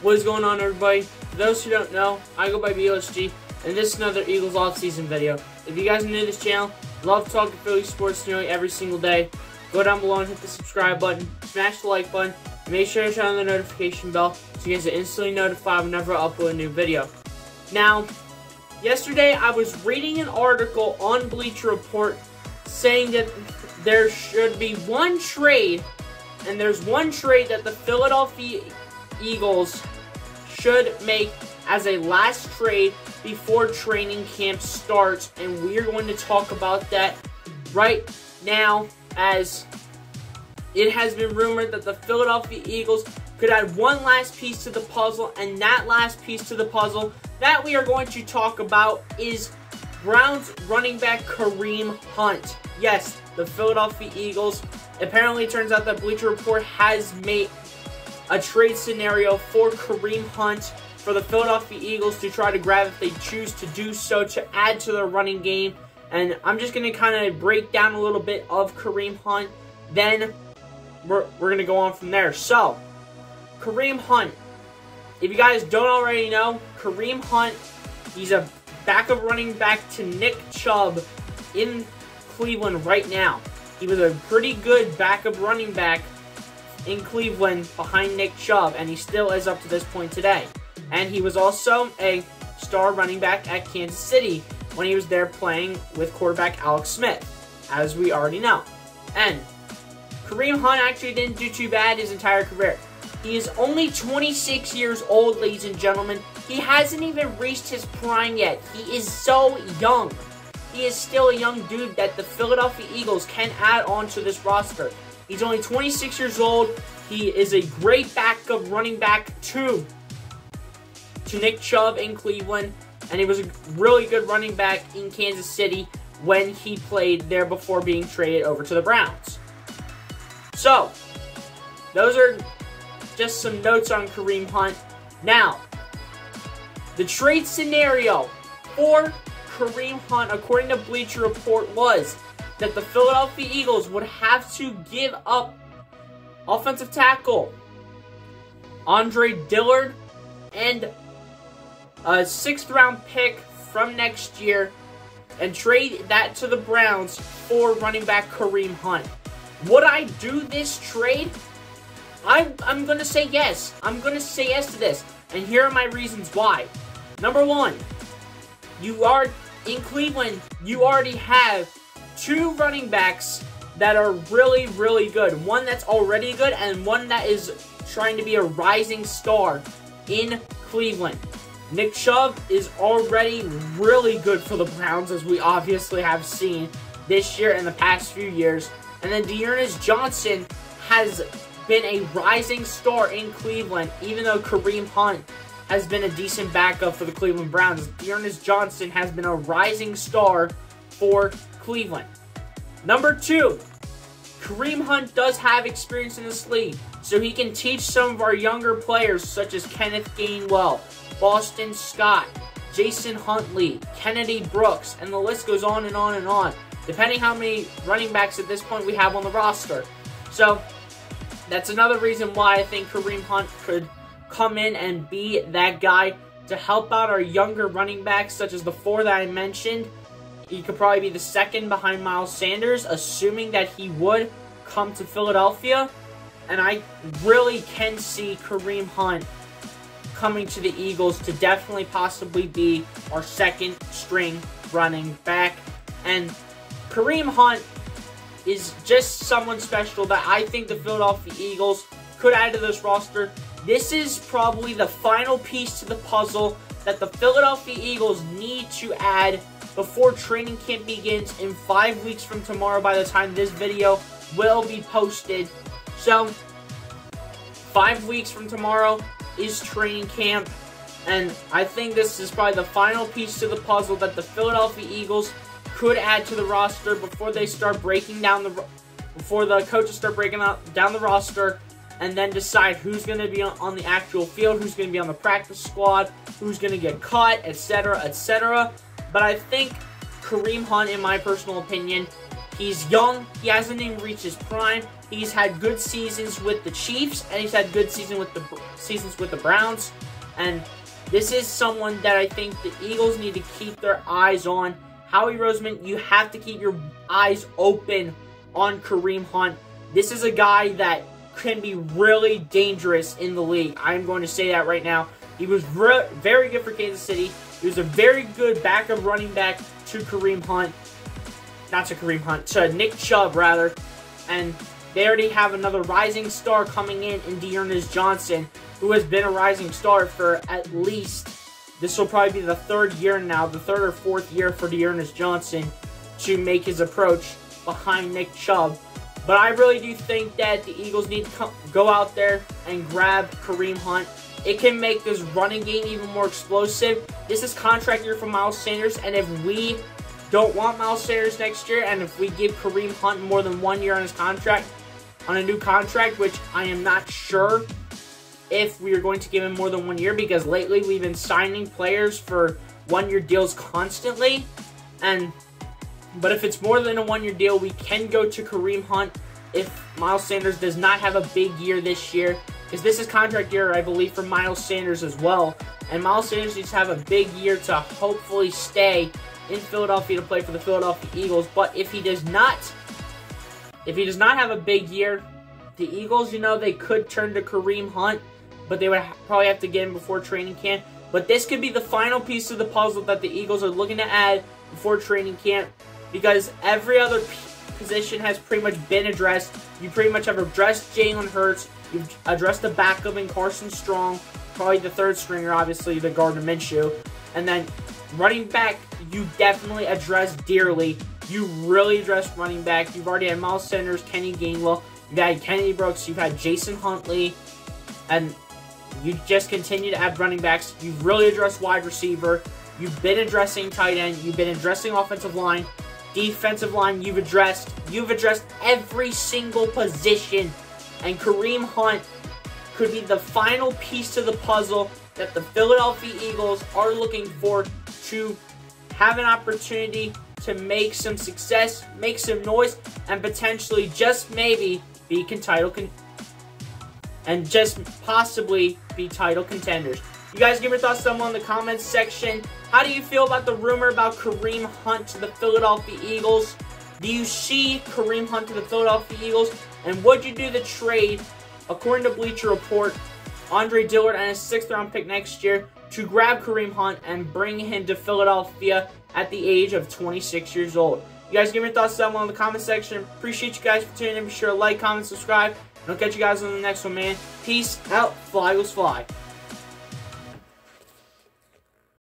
What is going on, everybody? For those who don't know, I go by BLSG, and this is another Eagles offseason video. If you guys are new to this channel, love talking Philly sports nearly every single day, go down below and hit the subscribe button, smash the like button, and make sure to turn on the notification bell so you guys are instantly notified whenever I upload a new video. Now, yesterday I was reading an article on Bleacher Report saying that there should be one trade, and there's one trade that the Philadelphia Eagles should make as a last trade before training camp starts, and we are going to talk about that right now, as it has been rumored that the Philadelphia Eagles could add one last piece to the puzzle, and that last piece to the puzzle that we are going to talk about is Browns running back Kareem Hunt. Yes, the Philadelphia Eagles, apparently it turns out that Bleacher Report has made a trade scenario for Kareem Hunt for the Philadelphia Eagles to try to grab if they choose to do so, to add to their running game. And I'm just going to kind of break down a little bit of Kareem Hunt, then we're going to go on from there. So, Kareem Hunt, if you guys don't already know, Kareem Hunt, he's a backup running back to Nick Chubb in Cleveland right now. He was a pretty good backup running back in Cleveland behind Nick Chubb, and he still is up to this point today. And he was also a star running back at Kansas City when he was there playing with quarterback Alex Smith, as we already know. And Kareem Hunt actually didn't do too bad his entire career. He is only 26 years old, ladies and gentlemen. He hasn't even reached his prime yet. He is so young. He is still a young dude that the Philadelphia Eagles can add on to this roster. He's only 26 years old. He is a great backup running back to Nick Chubb in Cleveland, and he was a really good running back in Kansas City when he played there before being traded over to the Browns. So, those are just some notes on Kareem Hunt. Now, the trade scenario for Kareem Hunt, according to Bleacher Report, was that the Philadelphia Eagles would have to give up offensive tackle Andre Dillard and a 6th round pick from next year and trade that to the Browns for running back Kareem Hunt. Would I do this trade? I'm going to say yes. I'm going to say yes to this. And here are my reasons why. Number one, you are in Cleveland, you already have two running backs that are really, really good. One that's already good and one that is trying to be a rising star in Cleveland. Nick Chubb is already really good for the Browns, as we obviously have seen this year and the past few years. And then Dearness Johnson has been a rising star in Cleveland, even though Kareem Hunt has been a decent backup for the Cleveland Browns. Dearness Johnson has been a rising star for Cleveland. Number two, Kareem Hunt does have experience in this league, so he can teach some of our younger players, such as Kenneth Gainwell, Boston Scott, Jason Huntley, Kennedy Brooks, and the list goes on and on and on, depending how many running backs at this point we have on the roster. So, that's another reason why I think Kareem Hunt could come in and be that guy to help out our younger running backs, such as the four that I mentioned. He could probably be the second behind Miles Sanders, assuming that he would come to Philadelphia. And I really can see Kareem Hunt coming to the Eagles to definitely possibly be our second string running back. And Kareem Hunt is just someone special that I think the Philadelphia Eagles could add to this roster. This is probably the final piece to the puzzle that the Philadelphia Eagles need to add before training camp begins in 5 weeks from tomorrow, by the time this video will be posted. So, 5 weeks from tomorrow is training camp, and I think this is probably the final piece to the puzzle that the Philadelphia Eagles could add to the roster before they start breaking down before the coaches start breaking down the roster, and then decide who's going to be on the actual field, who's going to be on the practice squad, who's going to get cut, etc., etc. But I think Kareem Hunt, in my personal opinion, he's young, he hasn't even reached his prime, He's had good seasons with the Chiefs, and he's had good seasons with the Browns. And this is someone that I think the Eagles need to keep their eyes on. Howie Roseman, you have to keep your eyes open on Kareem Hunt. This is a guy that can be really dangerous in the league. I'm going to say that right now. He was very good for Kansas City. He was a very good backup running back to Kareem Hunt. Not to Kareem Hunt, to Nick Chubb, rather. And they already have another rising star coming in Dearness Johnson, who has been a rising star for at least, this will probably be the third year now, the third or fourth year for Dearness Johnson to make his approach behind Nick Chubb. But I really do think that the Eagles need to go out there and grab Kareem Hunt. It can make this running game even more explosive. This is contract year for Miles Sanders, and if we don't want Miles Sanders next year, and if we give Kareem Hunt more than 1 year on his contract, on a new contract, which I am not sure if we are going to give him more than 1 year, because lately we've been signing players for 1 year deals constantly. But if it's more than a 1 year deal, we can go to Kareem Hunt if Miles Sanders does not have a big year this year, because this is contract year, I believe, for Miles Sanders as well. And Miles Sanders needs to have a big year to hopefully stay in Philadelphia to play for the Philadelphia Eagles. But if he does not have a big year, the Eagles, they could turn to Kareem Hunt, but they would probably have to get him before training camp. But this could be the final piece of the puzzle that the Eagles are looking to add before training camp, because every other position has pretty much been addressed. You pretty much have addressed Jalen Hurts. You've addressed the backup in Carson Strong, probably the third stringer, obviously, the Gardner Minshew. And then running back, you definitely addressed dearly. You really addressed running back. You've already had Miles Sanders, Kenny Gainwell. You've had Kennedy Brooks. You've had Jason Huntley. And you just continue to add running backs. You've really addressed wide receiver. You've been addressing tight end. You've been addressing offensive line. Defensive line, you've addressed every single position. And Kareem Hunt could be the final piece to the puzzle that the Philadelphia Eagles are looking for to have an opportunity to make some success, make some noise, and potentially just maybe be possibly be title contenders. You guys give your thoughts down below in the comments section. How do you feel about the rumor about Kareem Hunt to the Philadelphia Eagles? Do you see Kareem Hunt to the Philadelphia Eagles? And would you do the trade, according to Bleacher Report, Andre Dillard and his 6th round pick next year to grab Kareem Hunt and bring him to Philadelphia at the age of 26 years old? You guys give me your thoughts down below in the comment section. Appreciate you guys for tuning in. Be sure to like, comment, subscribe. And I'll catch you guys on the next one, man. Peace out. Fly, Eagles, fly.